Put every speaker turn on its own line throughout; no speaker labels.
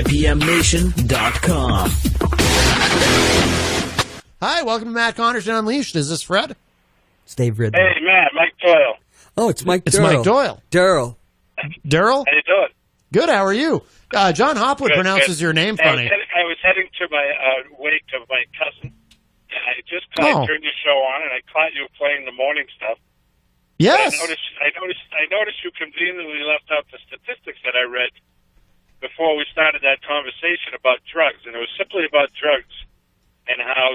TPMNation.com.
Hi, welcome to Matt Connarton Unleashed. Is this Fred?
It's Dave Ridley.
Hey, Matt, Mike Doyle.
Oh, it's Mike Doyle.
It's Mike Doyle.
Daryl.
Daryl?
How you doing?
Good, how are you? John Hopwood
Good,
pronounces your name funny.
I was heading to my wake of my cousin, and I just turned your show on, and I caught you playing the morning stuff.
Yes.
I noticed you conveniently left out the statistics that I read before we started that conversation about drugs, and it was simply about drugs and how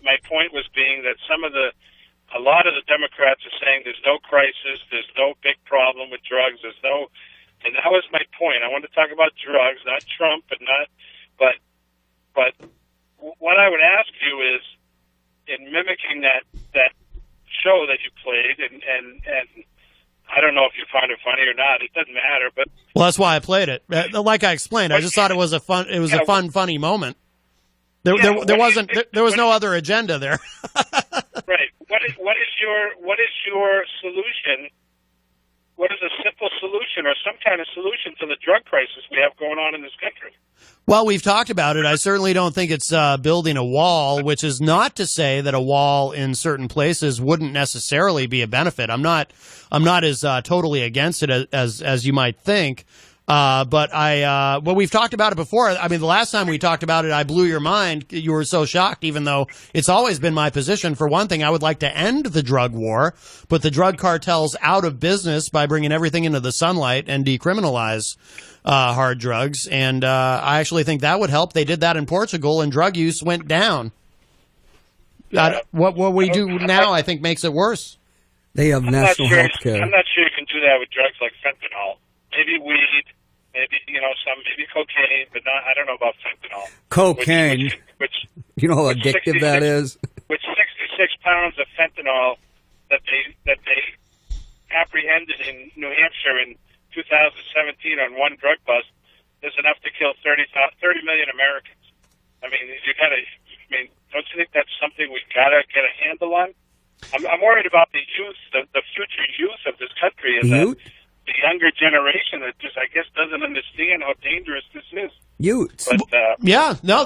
my point was being that a lot of the Democrats are saying there's no crisis, there's no big problem with drugs, and that was my point. I wanted to talk about drugs, not Trump, but what I would ask you is, in mimicking that show that you played, and I don't know if you find it funny or not. It doesn't matter, but
well, that's why I played it. Like I explained, I just thought it was a funny moment. There was no other agenda there.
Right. What is your solution? What is a simple solution or some kind of solution to the drug crisis we have going on in this country?
Well, we've talked about it. I certainly don't think it's building a wall, which is not to say that a wall in certain places wouldn't necessarily be a benefit. I'm not as totally against it as you might think. But we've talked about it before. I mean, the last time we talked about it, I blew your mind. You were so shocked, even though it's always been my position. For one thing, I would like to end the drug war, put the drug cartels out of business by bringing everything into the sunlight and decriminalize hard drugs. And I actually think that would help. They did that in Portugal, and drug use went down. What we do now, I think, makes it worse.
They have national health care.
I'm not sure you can do that with drugs like fentanyl. Maybe weed, maybe cocaine, but not. I don't know about fentanyl.
Cocaine,
which
you know how addictive that is.
With 66 pounds of fentanyl that they apprehended in New Hampshire in 2017 on one drug bust, there's enough to kill 30 million Americans. I mean, don't you think that's something we gotta get a handle on? I'm worried about the youth, the future youth of this country, and the younger generation that just, I guess, doesn't understand how dangerous this is.
Youths.
But,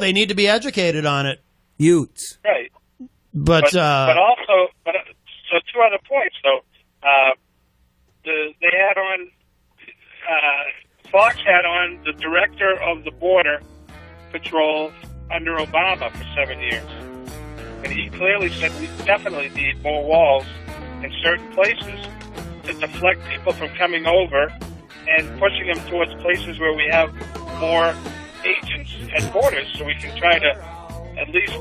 they need to be educated on it.
Youths.
Right.
But
so 2 other points, though. They had on, Fox had on the director of the Border Patrol under Obama for 7 years. And he clearly said we definitely need more walls in certain places to deflect people from coming over and pushing them towards places where we have more agents at borders, so we can try to at least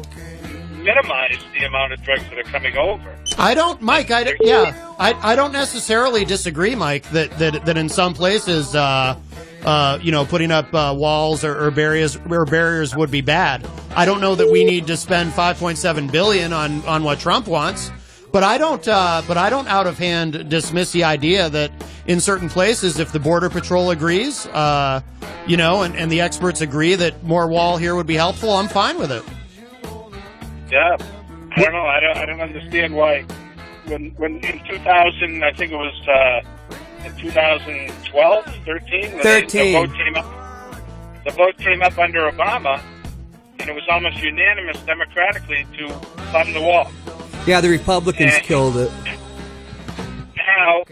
minimize the amount of drugs that are coming over.
I don't necessarily disagree, Mike, that in some places, putting up walls or barriers would be bad. I don't know that we need to spend $5.7 billion on what Trump wants. But I don't out of hand dismiss the idea that in certain places, if the Border Patrol agrees, and the experts agree that more wall here would be helpful, I'm fine with it.
Yeah, I don't know. I don't understand why. When in 2000, I think it was in 2012, 13, the vote came up under Obama, and it was almost unanimous democratically to fund the wall.
Yeah, the Republicans killed it.
Now,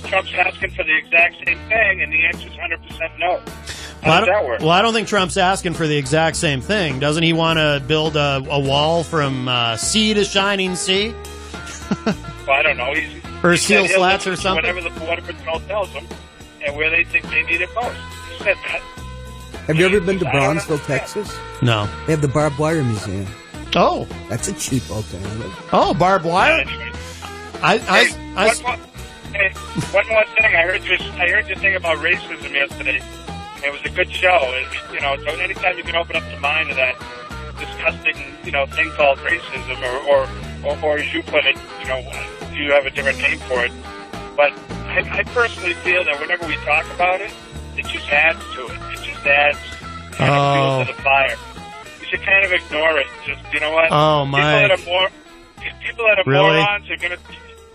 Trump's asking for the exact same thing, and the answer is 100% no. How does that work?
Well, I don't think Trump's asking for the exact same thing. Doesn't he want to build a wall from sea to shining sea?
Well, I don't know.
Or steel slats or something?
Whatever the Border Patrol tells them, and where they think they need it most. He said that.
Have you ever been to Brownsville, Texas?
No.
They have the Barbed Wire Museum.
Oh.
That's a cheap alternative.
Oh, barbed wire?
One more thing. I heard you think about racism yesterday. It was a good show. So anytime you can open up the mind of that disgusting, thing called racism, or as you put it, you have a different name for it. But I personally feel that whenever we talk about it, it just adds to it. It just adds fuel to the fire. You should kind of ignore it. Just, you know what?
Oh, my.
People that are
really?
morons are going to...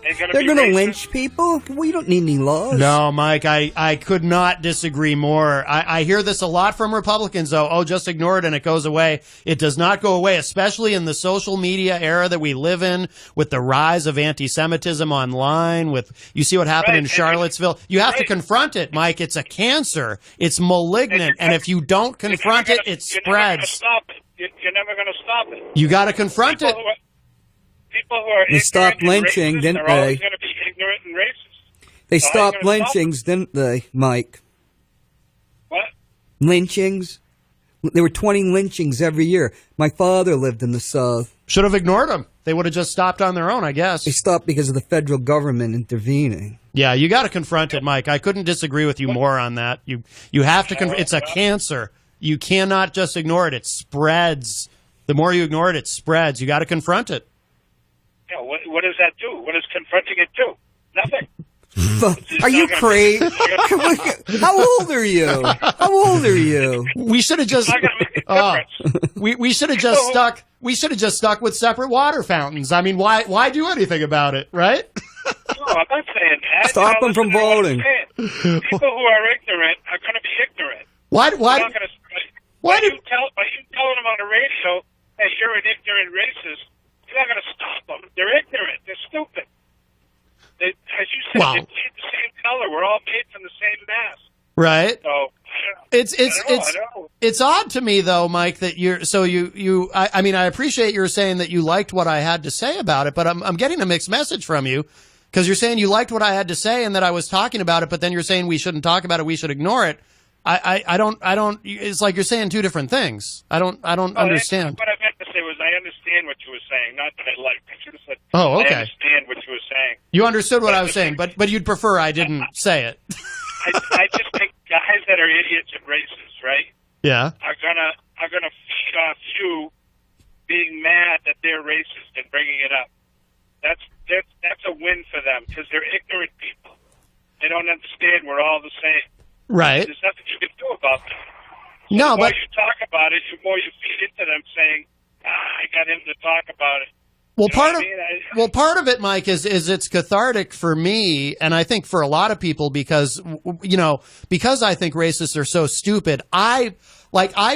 They're going to lynch people? We don't need any laws.
No, Mike, I could not disagree more. I hear this a lot from Republicans, though. Oh, just ignore it and it goes away. It does not go away, especially in the social media era that we live in, with the rise of anti-Semitism online. You see what happened in Charlottesville. You have to confront it, Mike. It's a cancer. It's malignant. And if you don't confront it, it spreads.
You're never going to stop it.
You got to confront it.
People who are
they stopped lynching,
racist,
didn't
they're
they?
always going to be ignorant and racist.
They stopped lynchings, didn't they, Mike?
What?
Lynchings? There were 20 lynchings every year. My father lived in the South.
Should have ignored them. They would have just stopped on their own, I guess.
They stopped because of the federal government intervening.
Yeah, you got to confront it, Mike. I couldn't disagree with you more on that. You have to it's a cancer. You cannot just ignore it. It spreads. The more you ignore it, it spreads. You got to confront it.
Yeah, what does that do? What does confronting it do? Nothing.
Are you crazy? How old are you? How old are you?
We should have just. We should have just stuck. We should have just stuck with separate water fountains. I mean, why do anything about it, right?
No, I'm not saying that.
Stop them from voting.
People who are ignorant are going to be ignorant.
Why
you telling them on the radio, hey, you're an ignorant racist, you're not going to stop them. They're ignorant. They're stupid. As you said, they're the same color. We're all made from the same mass.
Right.
So
it's odd to me though, Mike, that I mean, I appreciate you're saying that you liked what I had to say about it, but I'm getting a mixed message from you, because you're saying you liked what I had to say and that I was talking about it, but then you're saying we shouldn't talk about it, we should ignore it. I don't, it's like you're saying two different things. I don't understand.
What I meant to say was I understand what you were saying, not that I liked. I should have said,
oh, okay.
I understand what you were saying.
You understood what I was saying, but you'd prefer I didn't say it.
I just think guys that are idiots and racist, right?
Yeah.
Are gonna feed off you being mad that they're racist and bringing it up. That's a win for them, because they're ignorant people. They don't understand we're all the same.
Right.
There's nothing you can do about that. So
no,
the more
but
you talk about it, the more you feed into them saying, I got him to talk about it.
Well, part of it, Mike, is it's cathartic for me, and I think for a lot of people, because I think racists are so stupid. I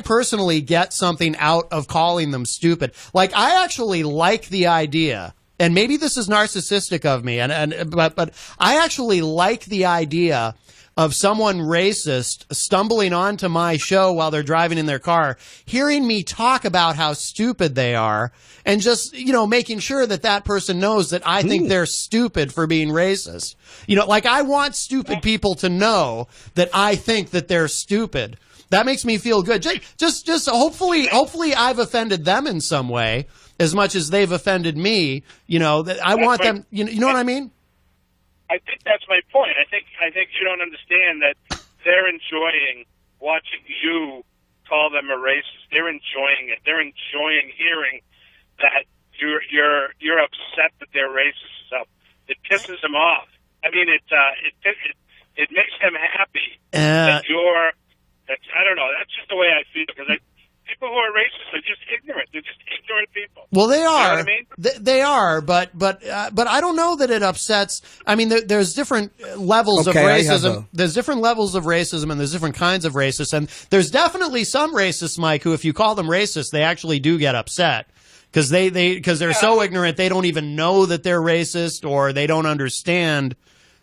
personally get something out of calling them stupid. Like, I actually like the idea, and maybe this is narcissistic of me, but I actually like the idea of someone racist stumbling onto my show while they're driving in their car, hearing me talk about how stupid they are, and just, making sure that person knows that I think they're stupid for being racist. I want stupid people to know that I think that they're stupid. That makes me feel good. Just hopefully I've offended them in some way as much as they've offended me. I want them, you know what I mean?
I think that's my point. I think you don't understand that they're enjoying watching you call them a racist. They're enjoying it. They're enjoying hearing that you're upset that they're racist. So it pisses them off. I mean, it makes them happy that you're. I don't know. That's just the way I feel, because people who are racist are just ignorant. They're just ignorant people.
Well, they are.
You know what I mean?
They are, but I don't know that it upsets. I mean, there's different levels of racism. There's different levels of racism, and there's different kinds of racists. And there's definitely some racists, Mike, who, if you call them racist, they actually do get upset, because they're so ignorant they don't even know that they're racist, or they don't understand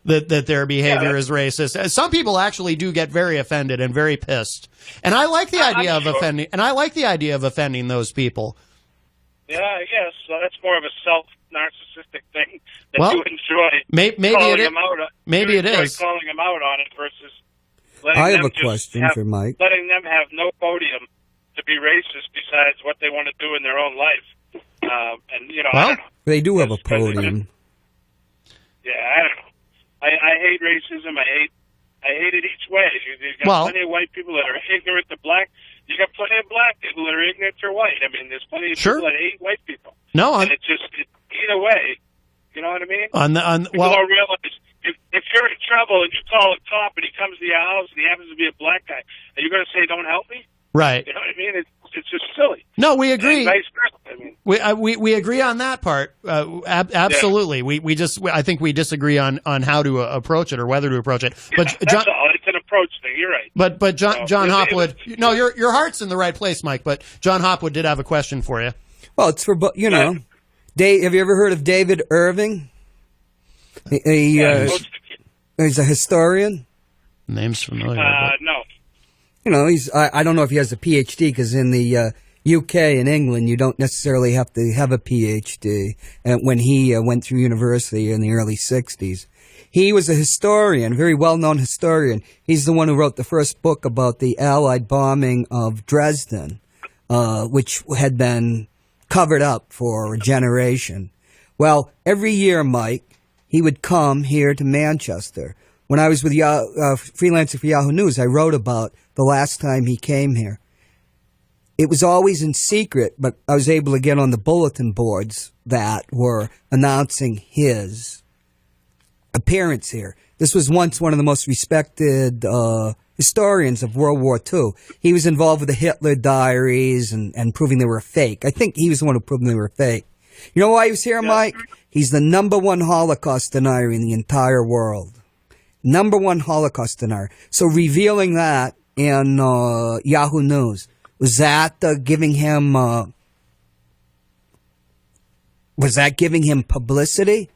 that their behavior is racist. Some people actually do get very offended and very pissed. And I like the idea of offending. And I like the idea of offending those people.
Yeah, I guess. So that's more of a self-narcissistic thing that you enjoy.
Maybe it is. Maybe it is.
Calling them out on it versus letting
I
them
have a question for Mike.
Letting them have no podium to be racist besides what they want to do in their own life. I don't know.
They do have a podium.
Yeah, I don't know. I hate racism. I hate it each way. You've got plenty of white people that are ignorant to black. You got plenty of black people that are ignorant to white. I mean, there's plenty of people that hate white people.
No,
and either way. You know what I mean?
People
don't realize if you're in trouble and you call a cop and he comes to your house and he happens to be a black guy, are you going to say, "Don't help me"?
Right.
You know what I mean? It's just silly.
No, we agree.
And vice versa. I mean,
We agree on that part. Absolutely. Yeah. I think we disagree on how to approach it or whether to approach it. But
that's all. It's an approach thing. You're right.
But John Hopwood. No, your heart's in the right place, Mike. But John Hopwood did have a question for you.
Well, it's for Dave. Have you ever heard of David Irving? He's a historian.
Name's familiar.
No.
I don't know if he has a PhD because in the UK and England, you don't necessarily have to have a PhD. And when he went through university in the early 60s, he was a historian, a very well-known historian. He's the one who wrote the first book about the Allied bombing of Dresden, which had been covered up for a generation. Well, every year, Mike, he would come here to Manchester. When I was with freelancing for Yahoo News, I wrote about the last time he came here. It was always in secret, but I was able to get on the bulletin boards that were announcing his appearance here. This was once one of the most respected historians of World War II. He was involved with the Hitler diaries and proving they were fake. I think he was the one who proved they were fake. You know why he was here, Mike? He's the #1 Holocaust denier in the entire world. #1 Holocaust denier. So revealing that in Yahoo News, was that giving him publicity?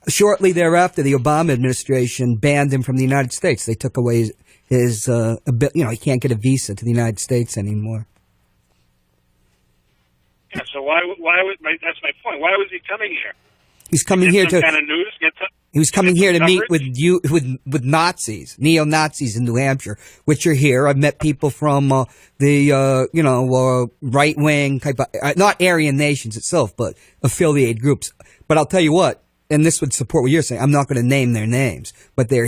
Shortly thereafter, the Obama administration banned him from the United States. They took away his he can't get a visa to the United States anymore.
Yeah, so why would that's my point. Why was he coming here?
He's coming here to
kind of news.
He was coming here to meet with Nazis, neo-Nazis in New Hampshire, which are here. I've met people from the right-wing type of, not Aryan nations itself, but affiliated groups. But I'll tell you what, and this would support what you're saying. I'm not going to name their names, but they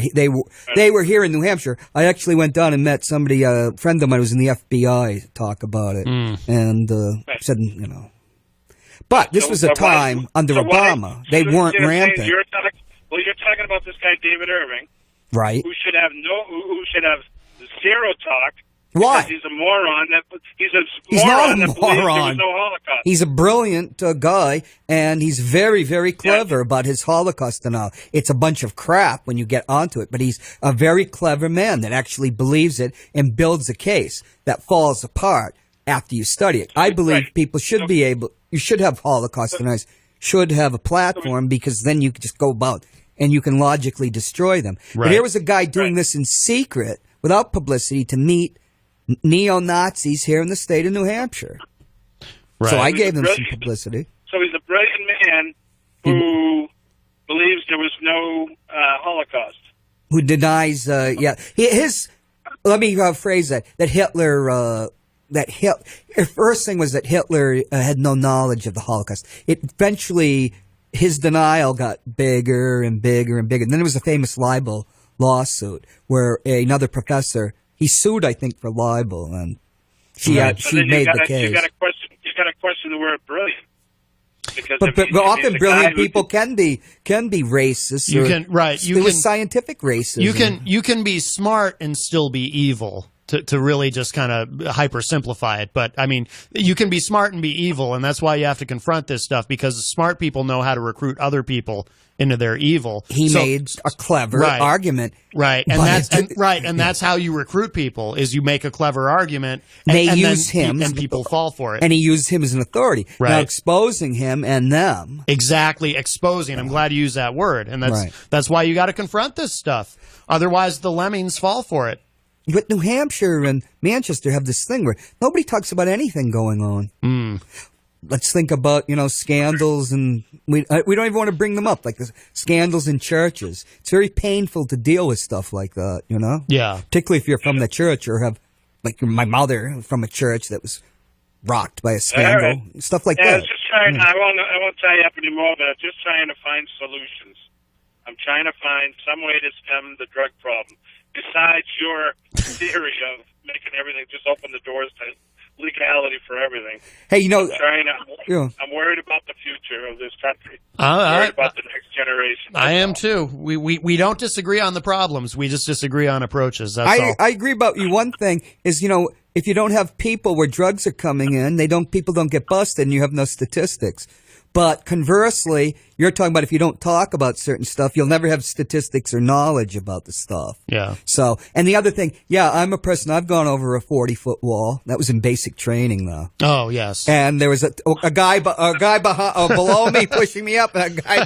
were here in New Hampshire. I actually went down and met somebody, a friend of mine who was in the FBI, to talk about it, and said, But this was a time under Obama. They weren't rampant.
You're talking about this guy David Irving,
right?
Who should have zero talk.
Why?
He's a moron.
He's not a moron.
There was no Holocaust.
He's a brilliant guy, and he's very, very clever about his Holocaust denial. It's a bunch of crap when you get onto it, but he's a very clever man that actually believes it and builds a case that falls apart after you study it. I believe people should be able. You should have Holocaust deniers. Should have a platform because then you can just go about and you can logically destroy them. Right. But here was a guy doing this in secret without publicity to meet neo-Nazis here in the state of New Hampshire. Right. So I gave them some publicity.
So he's a brilliant man who believes there was no Holocaust.
Who denies, let me phrase that Hitler, the first thing was that Hitler had no knowledge of the Holocaust. Eventually, his denial got bigger and bigger and bigger. And then there was a famous libel lawsuit where another professor, he sued, I think, for libel, and she made the case. You got to question the word brilliant. But often brilliant people can be racist. It was scientific racism.
You can be smart and still be evil. To really just kind of hypersimplify it. But, I mean, you can be smart and be evil, and that's why you have to confront this stuff, because smart people know how to recruit other people into their evil.
He made a clever argument.
Right. And that's how you recruit people, is you make a clever argument, and people fall for it.
And he used him as an authority. Right. Now, exposing him and them.
Exactly, exposing. I'm glad you used that word. And that's why you got to confront this stuff. Otherwise, the lemmings fall for it.
But New Hampshire and Manchester have this thing where nobody talks about anything going on. Let's think about, scandals, and we don't even want to bring them up, like the scandals in churches. It's very painful to deal with stuff like that,
Yeah.
Particularly if you're from the church or have, like my mother from a church that was rocked by a scandal, stuff like that.
I was just trying, I won't tie you up anymore, but I'm just trying to find solutions. I'm trying to find some way to stem the drug problem. Besides your theory of making everything, just open the doors to legality for everything.
Hey,
I'm worried about the future of this country. I'm worried about the next generation.
I am too. We don't disagree on the problems. We just disagree on approaches. That's all.
I agree about you. One thing is, if you don't have people where drugs are coming in, people don't get busted, and you have no statistics. But conversely, you're talking about if you don't talk about certain stuff, you'll never have statistics or knowledge about the stuff.
Yeah.
So, and the other thing, I'm a person, I've gone over a 40-foot wall. That was in basic training, though.
Oh, yes.
And there was a guy behind, below me pushing me up, and a guy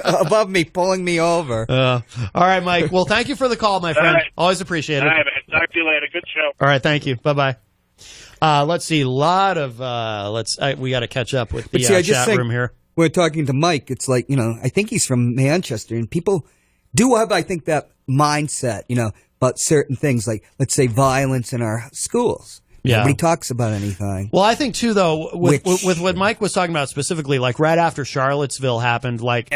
above me pulling me over.
All right, Mike. Well, thank you for the call, my friend.
All right.
Always appreciate it.
All right, man. Talk to you later. Good show.
All right, thank you. Bye-bye. Let's see. A lot of we got to catch up with the chat room here.
We're talking to Mike. It's like, I think he's from Manchester, and people do have, I think, that mindset, about certain things, like, let's say, violence in our schools.
Yeah.
Nobody talks about anything.
Well, I think, too, though, with what Mike was talking about specifically, like right after Charlottesville happened, like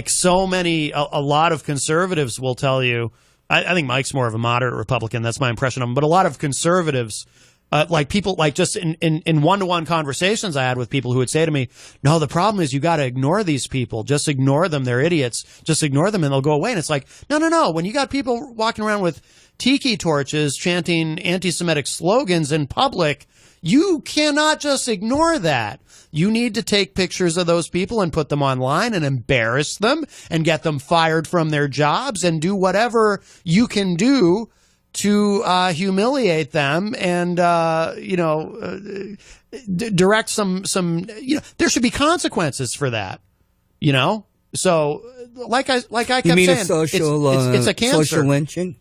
so many, a lot of conservatives will tell you, I think Mike's more of a moderate Republican. That's my impression of him. But a lot of conservatives, like people, like just in one-to-one conversations I had with people who would say to me, no, the problem is you got to ignore these people. Just ignore them. They're idiots. Just ignore them and they'll go away. And it's like, no. When you got people walking around with tiki torches chanting anti-Semitic slogans in public, you cannot just ignore that. You need to take pictures of those people and put them online and embarrass them and get them fired from their jobs and do whatever you can do to humiliate them and direct some there should be consequences for that, So like I kept saying, it's a cancer.
Social lynching.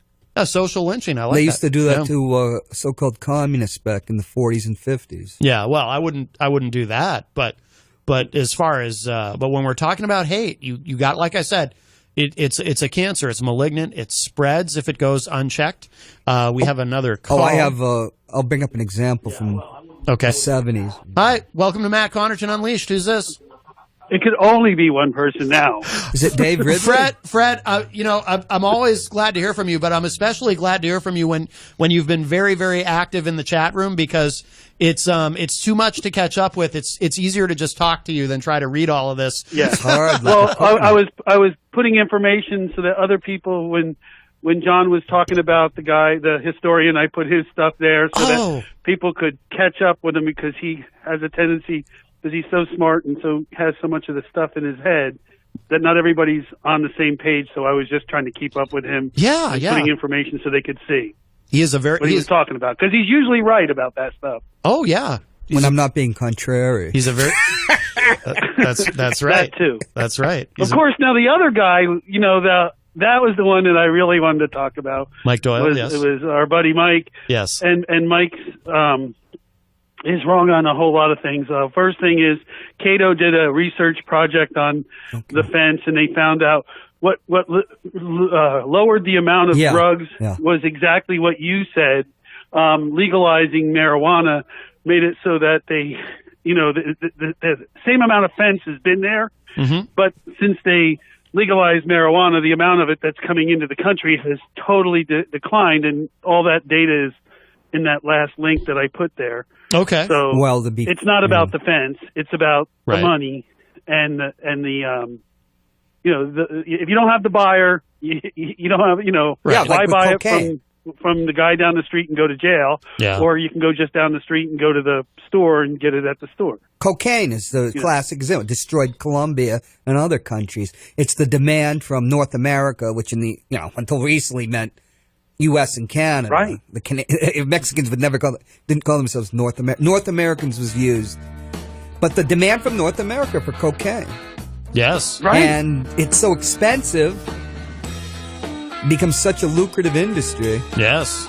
Social lynching. I like that.
They used to do that to so-called communists back in the 40s and 50s.
Yeah, well, I wouldn't do that, but as far as but when we're talking about hate, you got, like I said, it's a cancer. It's malignant. It spreads if it goes unchecked. We have another call.
I'll bring up an example from the 70s.
Hi, welcome to Matt Connarton Unleashed. Who's this?
It could only be one person now.
Is it Dave Ridley?
Fred, I'm always glad to hear from you, but I'm especially glad to hear from you when you've been very, very active in the chat room, because it's too much to catch up with. It's easier to just talk to you than try to read all of this.
Yeah.
It's hard.
Well, I was putting information so that other people, when John was talking about the historian, I put his stuff there so that people could catch up with him, because he has a tendency, because he's so smart and has so much of the stuff in his head, that not everybody's on the same page. So I was just trying to keep up with him. Putting information so they could see.
He is
what he was talking about, because he's usually right about that stuff.
Oh yeah,
when I'm not being contrary.
He's a very. That's right.
That too.
That's right.
Of course. Now the other guy, that was the one that I really wanted to talk about.
Mike Doyle. Yes.
It was our buddy Mike.
Yes.
And Mike is wrong on a whole lot of things. First thing is, Cato did a research project on the fence, and they found out what lowered the amount of drugs was exactly what you said. Legalizing marijuana made it so that they, the same amount of fence has been there, but since they legalized marijuana, the amount of it that's coming into the country has totally declined, and all that data is in that last link that I put there.
Okay.
So it's not about the fence; it's about the money and the if you don't have the buyer, you don't have why buy it from the guy down the street and go to jail, or you can go just down the street and go to the store and get it at the store.
Cocaine is the classic example. Destroyed Colombia and other countries. It's the demand from North America, which until recently meant U.S. and Canada.
Right.
Mexicans didn't call themselves North Americans. North Americans was used. But the demand from North America for cocaine.
Yes.
Right.
And it's so expensive, becomes such a lucrative industry.
Yes.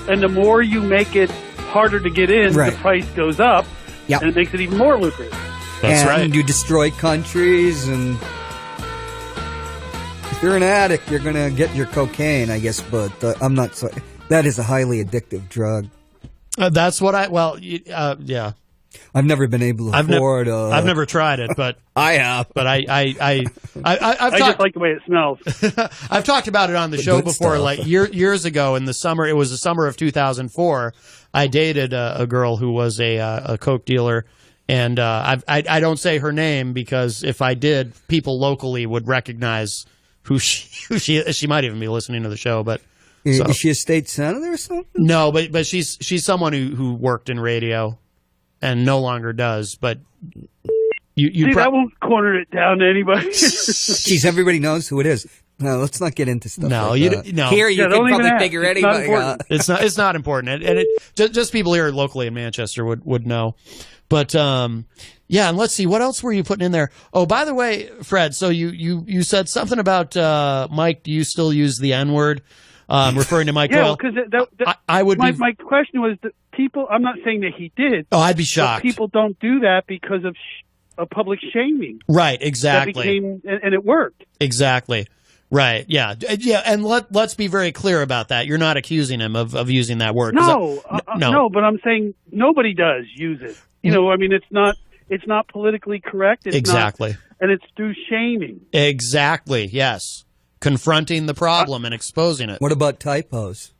And the more you make it harder to get in, the price goes up, and it makes it even more lucrative.
That's right.
And you destroy countries, and if you're an addict, you're going to get your cocaine, I guess, but I'm not so. That is a highly addictive drug.
That's what yeah.
I've never been able to afford.
I've never tried it, but
I have.
But I
just like the way it smells.
I've talked about it on the show before.
Stuff.
Like years ago in the summer, it was the summer of 2004. I dated a girl who was a coke dealer, and I don't say her name because if I did, people locally would recognize who she is. She might even be listening to the show, but
Is she a state senator or something?
No, but she's someone who worked in radio and no longer does. But
that won't corner it down to anybody.
Jeez, everybody knows who it is. No, let's not get into stuff.
No,
like that.
No.
Here you can probably figure anybody out.
It's not important, and just people here locally in Manchester would know. But yeah, and let's see, what else were you putting in there? Oh, by the way, Fred, so you said something about Mike. Do you still use the N-word, referring to Mike?
Yeah, because
I would.
My question was that people. I'm not saying that he did.
Oh, I'd be shocked.
People don't do that because of public shaming.
Right. Exactly.
And it worked.
Exactly. Right. Yeah. Yeah. And let's be very clear about that. You're not accusing him of using that word.
No. But I'm saying nobody does use it. I mean, it's not politically correct. It's
exactly.
Not, and it's through shaming.
Exactly. Yes. Confronting the problem and exposing it.
What about typos?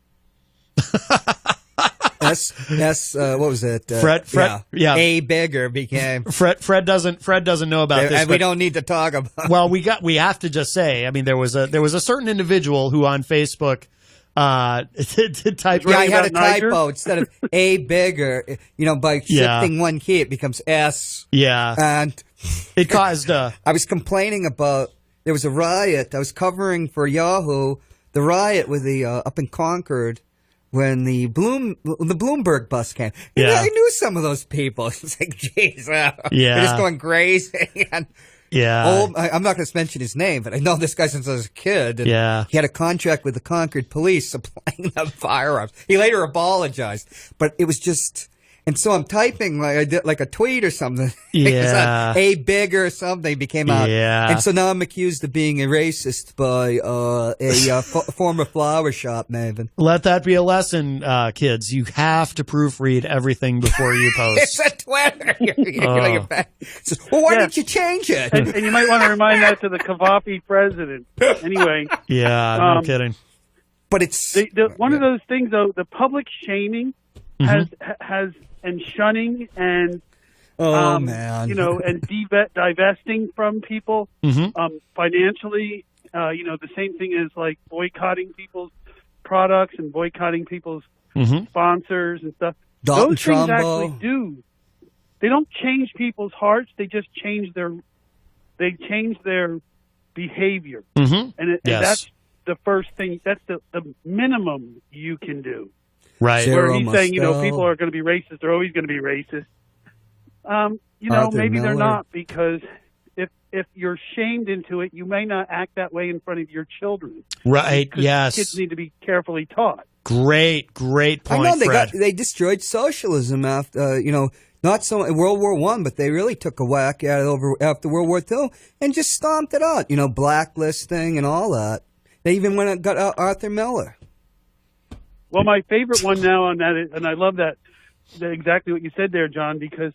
What was it?
Fred. Yeah.
A bigger became.
Fred doesn't know about this.
And we don't need to talk about.
Well, we have to just say. I mean, there was a certain individual who on Facebook typed.
Yeah, I had a typo instead of A bigger. By shifting one key, it becomes S.
Yeah,
and
it caused.
I was complaining about there was a riot. I was covering for Yahoo the riot with the up in Concord. When the Bloomberg bus came,
yeah.
I knew some of those people. It's like, geez,
yeah,
they're just going crazy. And
yeah,
I'm not going to mention his name, but I know this guy since I was a kid. And
yeah,
he had a contract with the Concord police supplying them firearms. He later apologized, but it was just. And so I'm typing like I did, like a tweet or something.
Yeah.
A bigger or something became out.
Yeah.
And so now I'm accused of being a racist by a former flower shop maven.
Let that be a lesson, kids. You have to proofread everything before you post.
It's a Twitter. Well, why didn't you change it?
And you might want to remind that to the Cavappi president. Anyway.
Yeah, no kidding.
But it's
one of those things, though. The public shaming has and shunning and
man,
and divesting from people financially. The same thing is like boycotting people's products and boycotting people's sponsors and stuff. Those things actually do. They don't change people's hearts. They just change their behavior. And that's the first thing. That's the minimum you can do.
Right.
Where he's saying, people are going to be racist. They're always going to be racist. Maybe they're not, because if you're shamed into it, you may not act that way in front of your children.
Right. Yes.
Kids need to be carefully taught.
Great point,
I know
Fred.
they destroyed socialism after, not so in World War I, but they really took a whack at it after World War II and just stomped it out. Blacklisting and all that. They even went and got Arthur Miller.
Well, my favorite one now on that, and I love that exactly what you said there, John, because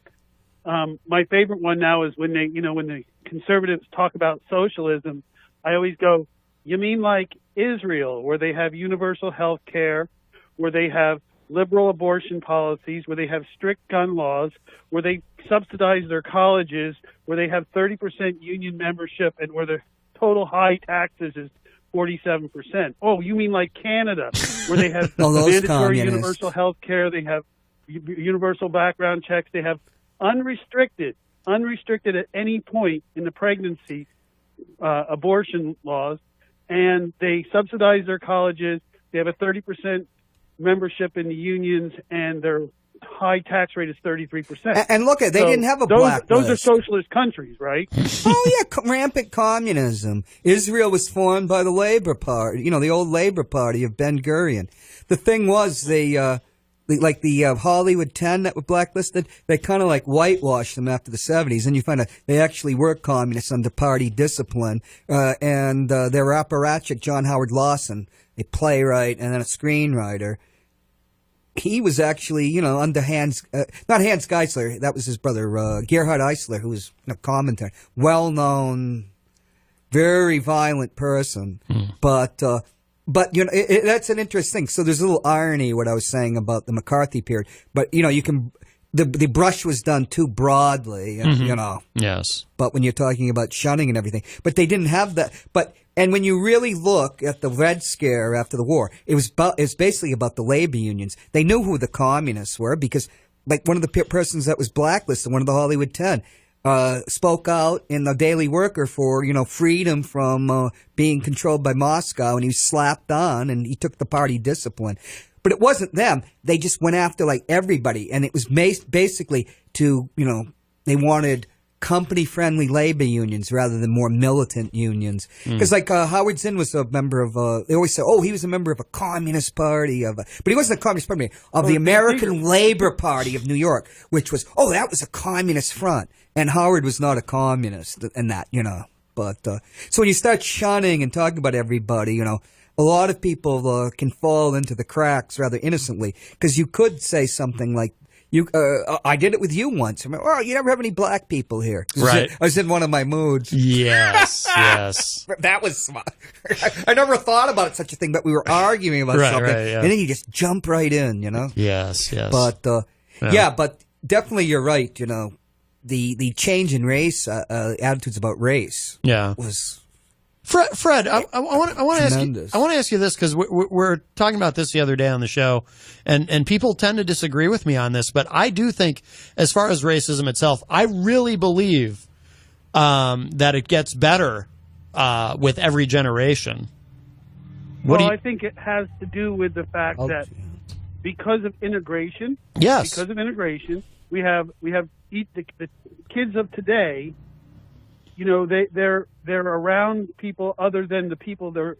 my favorite one now is when the conservatives talk about socialism, I always go, you mean like Israel, where they have universal health care, where they have liberal abortion policies, where they have strict gun laws, where they subsidize their colleges, where they have 30% union membership, and where the total high taxes is 47%. Oh, you mean like Canada, where they have mandatory universal health care, they have universal background checks, they have unrestricted at any point in the pregnancy abortion laws, and they subsidize their colleges, they have a 30% membership in the unions, and their high tax rate is 33%.
And look, they didn't have a blacklist.
Those are socialist countries, right?
Oh, yeah, rampant communism. Israel was formed by the Labor Party, the old Labor Party of Ben-Gurion. The thing was, the Hollywood 10 that were blacklisted, they kind of like whitewashed them after the 70s, and you find out they actually were communists under party discipline, and their apparatchik, John Howard Lawson, a playwright and then a screenwriter, he was actually, under not Hans Geisler, that was his brother, Gerhard Eisler, who was a commentator, well-known, very violent person. But that's an interesting thing. So there's a little irony what I was saying about the McCarthy period. But, the brush was done too broadly,
Yes.
But when you're talking about shunning and everything. But they didn't have that. But And when you really look at the Red Scare after the war, it was basically about the labor unions. They knew who the communists were because, like, one of the persons that was blacklisted, one of the Hollywood 10, spoke out in the Daily Worker for, freedom from being controlled by Moscow, and he was slapped on, and he took the party discipline. But it wasn't them. They just went after, like, everybody, and it was basically to, they wanted company-friendly labor unions rather than more militant unions. Because, like, Howard Zinn was a member of, they always say, he was a member of a communist party, but he wasn't a communist party, of the American Labor Party of New York, which was, that was a communist front. And Howard was not a communist in that, But, so when you start shunning and talking about everybody, a lot of people can fall into the cracks rather innocently. Because you could say something like, I did it with you once. I mean, you never have any black people here.
Right.
I was in one of my moods.
Yes, yes.
That was smart. I never thought about such a thing, but we were arguing about something.
Right, yeah.
And then you just jump right in,
Yes, yes.
But, but definitely you're right, the change in race, attitudes about race was...
Fred, I want to ask you this because we're talking about this the other day on the show, and people tend to disagree with me on this, but I do think, as far as racism itself, I really believe that it gets better with every generation.
I think it has to do with the fact that because of integration, we have the kids of today. They're around people other than the people their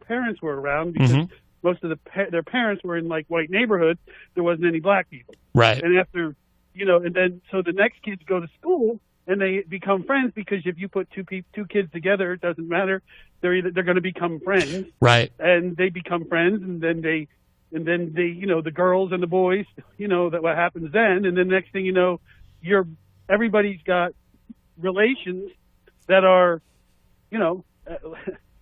parents were around, because most of their parents were in, like, white neighborhoods. There wasn't any black people.
Right.
And after, and then so the next kids go to school and they become friends, because if you put two kids together, it doesn't matter. They're going to become friends. Right. And they become friends, and then they the girls and the boys, that what happens then, and then next thing you know, everybody's got relations that are,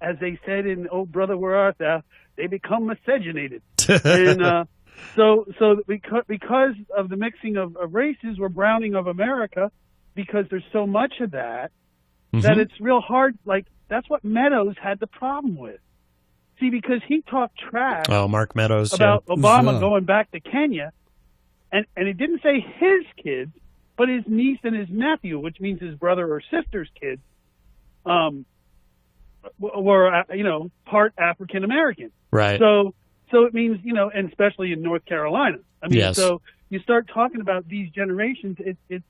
as they said in "Oh Brother, Where Art Thou?" they become miscegenated. And so because of the mixing of races, we're browning of America, because there's so much of that that it's real hard. Like, that's what Meadows had the problem with. See, because he talked trash.
Oh, Mark Meadows
about Obama going back to Kenya, and he didn't say his kids, but his niece and his nephew, which means his brother or sister's kids, were part African American. Right. So it means, and especially in North Carolina. I mean, so you start talking about these generations. It's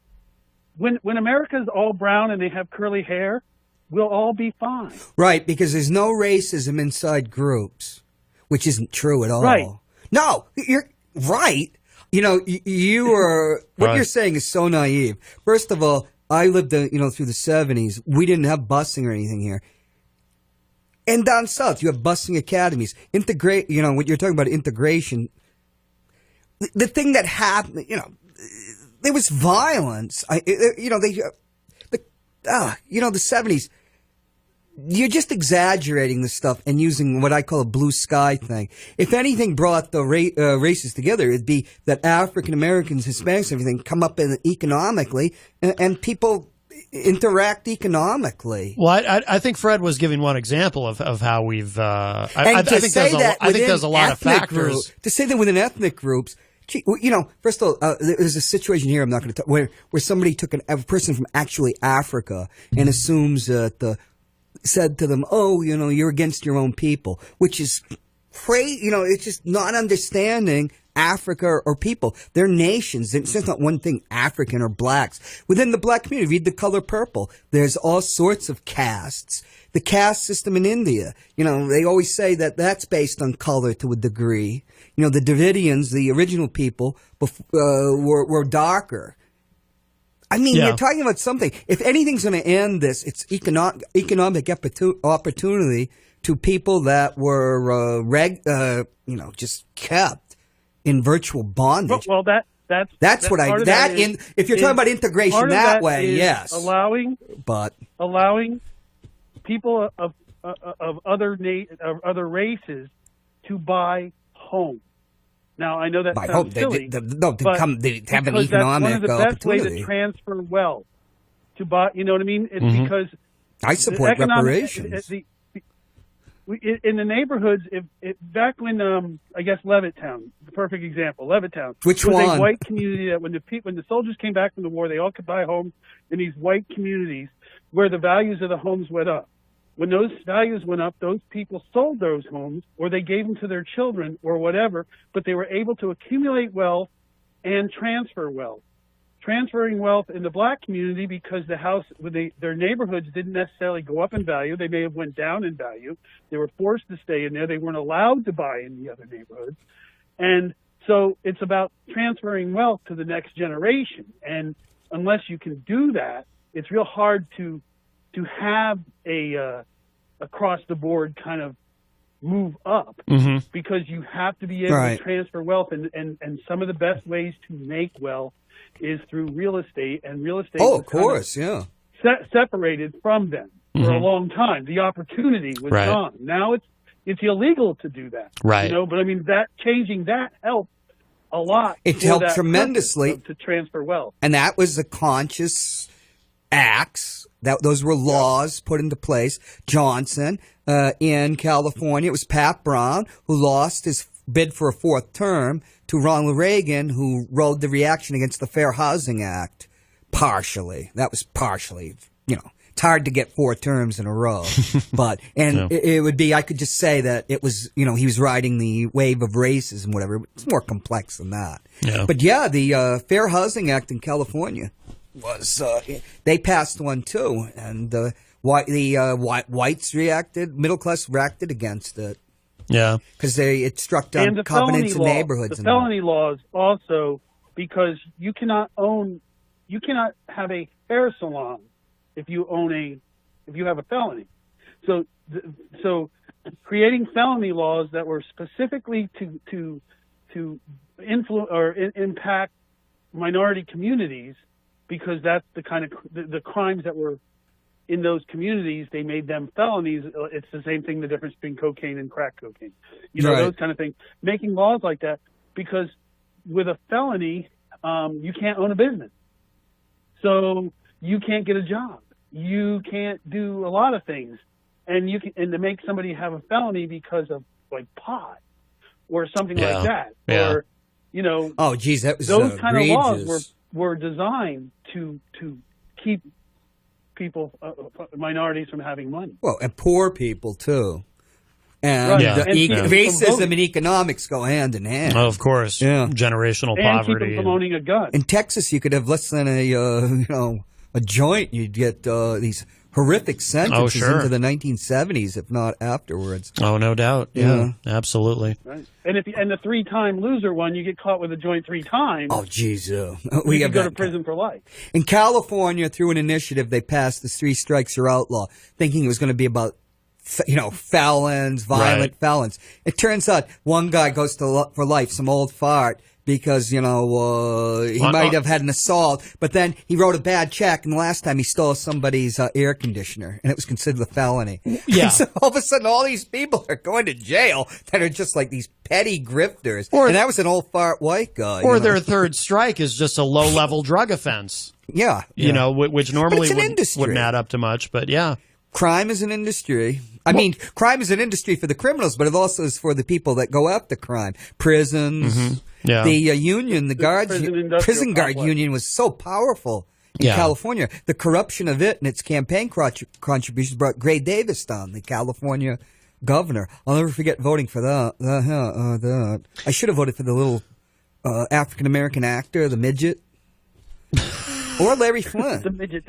when America's all brown and they have curly hair, we'll all be fine. Right, because there's no racism inside groups, which isn't true at all. Right. No, you're right. You are, what you're saying is so naive. First of all, I lived, through the 70s. We didn't have busing or anything here. And down south, you have busing academies. What you're talking about, integration. The thing that happened, there was violence. The 70s. You're just exaggerating the stuff and using what I call a blue sky thing. If anything brought the races together, it'd be that African Americans, Hispanics, everything come up economically, and people interact economically.
Well, I think Fred was giving one example of how we've. I think there's a lot of factors.
To say that within ethnic groups. First of all, there's a situation here I'm not going to talk where somebody took a person from actually Africa and assumes that said to them, you're against your own people, which is crazy. It's just not understanding Africa or people. They're nations. It's just not one thing, African or blacks. Within the black community, read The Color Purple. There's all sorts of castes. The caste system in India, they always say that that's based on color to a degree. The Dravidians, the original people, were darker. I mean, you're talking about something. If anything's going to end this, it's economic opportunity to people that were, just kept in virtual bondage. Well, that's what I. If you're talking about integration that way, yes, allowing people of other races to buy homes. Now, I know that sounds silly, they have an economic opportunity.
That's one of the best ways to transfer wealth, to buy, you know what I mean? It's because
I support reparations.
in the neighborhoods, back when I guess Levittown, the perfect example, Levittown,
Which
was
one?
a white community that when the soldiers came back from the war, they all could buy homes in these white communities where the values of the homes went up. When those values went up, those people sold those homes or they gave them to their children or whatever, but they were able to accumulate wealth and transfer wealth. Transferring wealth in the black community because their neighborhoods didn't necessarily go up in value. They may have went down in value. They were forced to stay in there. They weren't allowed to buy in the other neighborhoods. And so it's about transferring wealth to the next generation. And unless you can do that, it's real hard to have a across the board kind of move up because you have to be able to transfer wealth. And some of the best ways to make wealth is through real estate, and real estate separated from them for a long time. The opportunity was gone. Now it's illegal to do that.
Right.
But I mean, changing that helped a lot.
It helped tremendously
to transfer wealth.
And that was a conscious acts. Those were laws put into place. Johnson in California, it was Pat Brown who lost his bid for a fourth term to Ronald Reagan, who rode the reaction against the Fair Housing Act partially. That was partially, it's hard to get 4 terms in a row, but, it would be, I could just say that it was, he was riding the wave of racism, whatever. It's more complex than that.
Yeah.
But yeah, the Fair Housing Act in California was, they passed one too, and whites reacted, middle class reacted against it.
Yeah,
because it struck down covenants in neighborhoods.
The felony laws also, because you cannot have a hair salon if you have a felony. So creating felony laws that were specifically to influence or impact minority communities, because that's the kind of the crimes that were in those communities, they made them felonies. It's the same thing, the difference between cocaine and crack cocaine. Those kind of things. Making laws like that, because with a felony, you can't own a business. So you can't get a job. You can't do a lot of things. And to make somebody have a felony because of like pot or something like that.
Yeah.
Or,
oh geez, that was
those kind of laws
outrageous.
were designed to keep people, minorities, from having money.
Well, and poor people too. And racism and economics go hand in hand.
Oh, of course. Yeah. Generational poverty.
And keep them from owning a gun.
In Texas, you could have less than a joint. You'd get these horrific sentences into the 1970s, if not afterwards.
Oh, no doubt. Yeah, absolutely.
Right. And the 3-time loser one, you get caught with a joint 3 times.
Oh, geez.
We have go to prison for life.
In California, through an initiative, they passed the 3 strikes or outlaw, thinking it was going to be about felons, violent felons. It turns out one guy goes for life, some old fart, because, he might have had an assault, but then he wrote a bad check, and the last time he stole somebody's air conditioner, and it was considered a felony.
Yeah.
And so all of a sudden, all these people are going to jail that are just like these petty grifters. And that was an old fart white guy.
Or their third strike is just a low-level drug offense.
Yeah.
Which normally wouldn't add up to much, but yeah.
Crime is an industry. Crime is an industry for the criminals, but it also is for the people that go after crime. Prisons. Yeah. The union, prison guard union was so powerful in California. The corruption of it and its campaign contributions brought Gray Davis down, the California governor. I'll never forget voting for that. I should have voted for the little African-American actor, the midget. Or Larry Flynn.
The midget,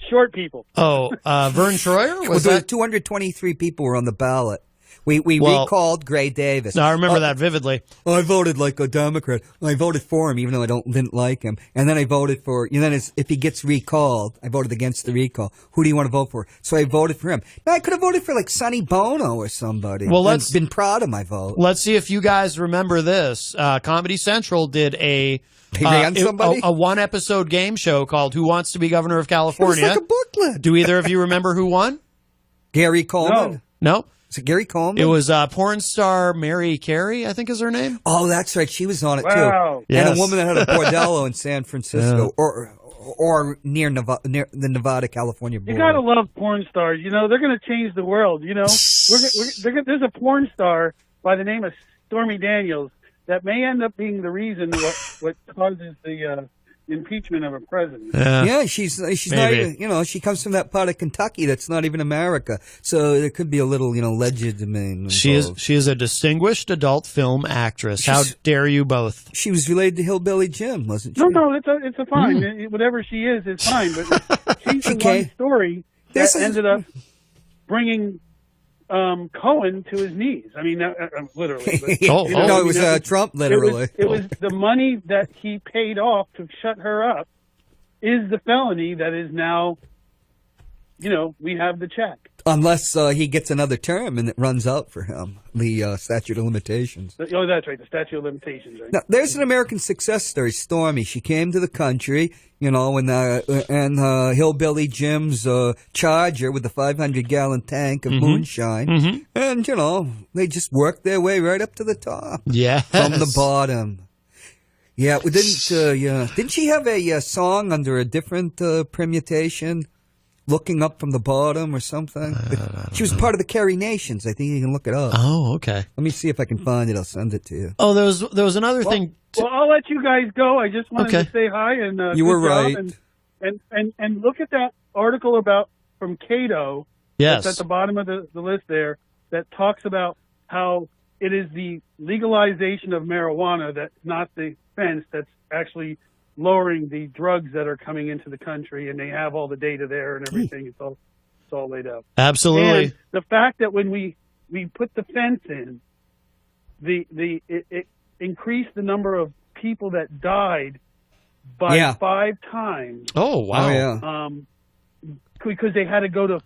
short people.
Oh, Vern Troyer?
Was that 223 people were on the ballot. We recalled Gray Davis.
I remember that vividly.
I voted like a Democrat. I voted for him, even though I didn't like him. And then I voted for. If he gets recalled, I voted against the recall. Who do you want to vote for? So I voted for him. Now I could have voted for like Sonny Bono or somebody. Well, I've been proud of my vote.
Let's see if you guys remember this. Comedy Central did a 1-episode game show called "Who Wants to Be Governor of California?"
It was like a booklet.
Do either of you remember who won?
Gary Coleman.
No.
Is it Gary Coleman?
It was porn star Mary Carey, I think is her name.
Oh, that's right. She was on it,
wow.
too. Yes. And a woman that had a bordello in San Francisco. or near the Nevada-California border.
You gotta love porn stars. You know, they're gonna change the world. You know, there's a porn star by the name of Stormy Daniels that may end up being the reason what causes the impeachment of a president.
Yeah, she's not even, you know, she comes from that part of Kentucky that's not even America, so there could be a little, you know, legerdemain.
She is a distinguished adult film actress. How dare you both?
She was related to Hillbilly Jim, wasn't she?
No, it's a fine. Whatever she is fine. But she's the one story that ended up bringing Cohen to his knees. I mean, literally. But,
no, it was Trump, literally.
It was the money that he paid off to shut her up is the felony that is now, you know, we have the check.
Unless he gets another term and it runs out for him, the statute of limitations.
Oh, that's right, the statute of limitations, right?
Now, there's an American success story, Stormy. She came to the country, you know, and Hillbilly Jim's Charger with the 500-gallon tank of moonshine. And, you know, they just worked their way right up to the top.
Yeah.
From the bottom. Yeah, didn't she have a song under a different permutation? Looking up from the bottom or something. She was part of the Carrie Nations. I think you can look it up.
Oh, okay.
Let me see if I can find it. I'll send it to you.
Oh, there was another thing.
Well, I'll let you guys go. I just wanted to say hi and
you were right.
And look at that article from Cato.
Yes.
That's at the bottom of the list there that talks about how it is the legalization of marijuana that's not the fence that's actually lowering the drugs that are coming into the country, and they have all the data there and everything. It's all laid out.
Absolutely.
And the fact that when we put the fence in, it increased the number of people that died by 5 times.
Oh wow!
Oh, yeah.
Because they had to go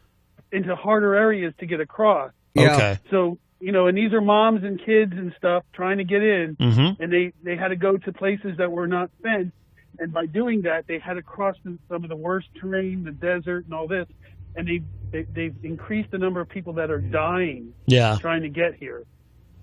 into harder areas to get across.
Yeah.
Okay.
So, you know, and these are moms and kids and stuff trying to get in, and they had to go to places that were not fenced. And by doing that, they had to cross some of the worst terrain, the desert, and all this. And they've increased the number of people that are dying trying to get here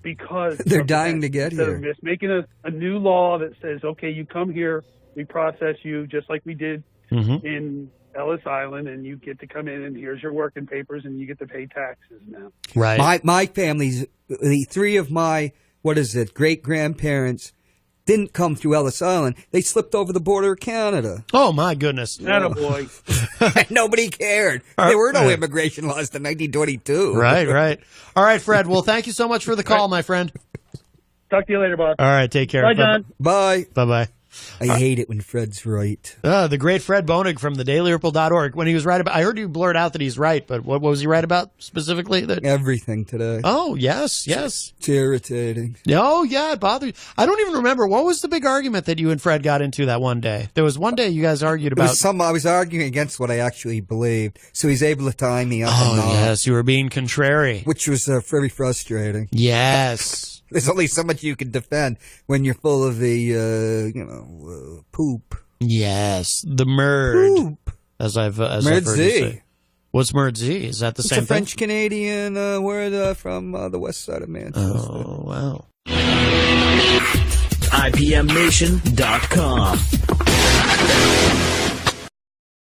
because
they're dying to get here.
Instead of just making a new law that says, okay, you come here, we process you just like we did in Ellis Island, and you get to come in, and here's your working papers, and you get to pay taxes now.
Right.
My family's, the 3 of my, great-grandparents didn't come through Ellis Island. They slipped over the border of Canada.
Oh, my goodness.
Attaboy.
Nobody cared. There were no immigration laws in 1922.
Right. All right, Fred. Well, thank you so much for the call, my friend.
Talk to you later, boss.
All right, take care.
Bye, John.
Bye.
Bye-bye.
I hate it when Fred's right.
The great Fred Bonig from thedailyripple.org. When he was right about, I heard you blurt out that he's right, but what was he right about specifically?
Everything today.
Oh, yes.
It's irritating.
Oh, yeah, it bothered you. I don't even remember. What was the big argument that you and Fred got into that one day? There was one day you guys argued about...
I was arguing against what I actually believed, so he's able to tie me up.
Oh, yes, you were being contrary.
Which was very frustrating.
Yes.
There's only so much you can defend when you're full of the, poop.
Yes, the merd.
Poop.
As I've heard you say. What's merdzi? Is that the same thing?
It's a French-Canadian word from the west side of Manchester.
Oh, wow.
IPMNation.com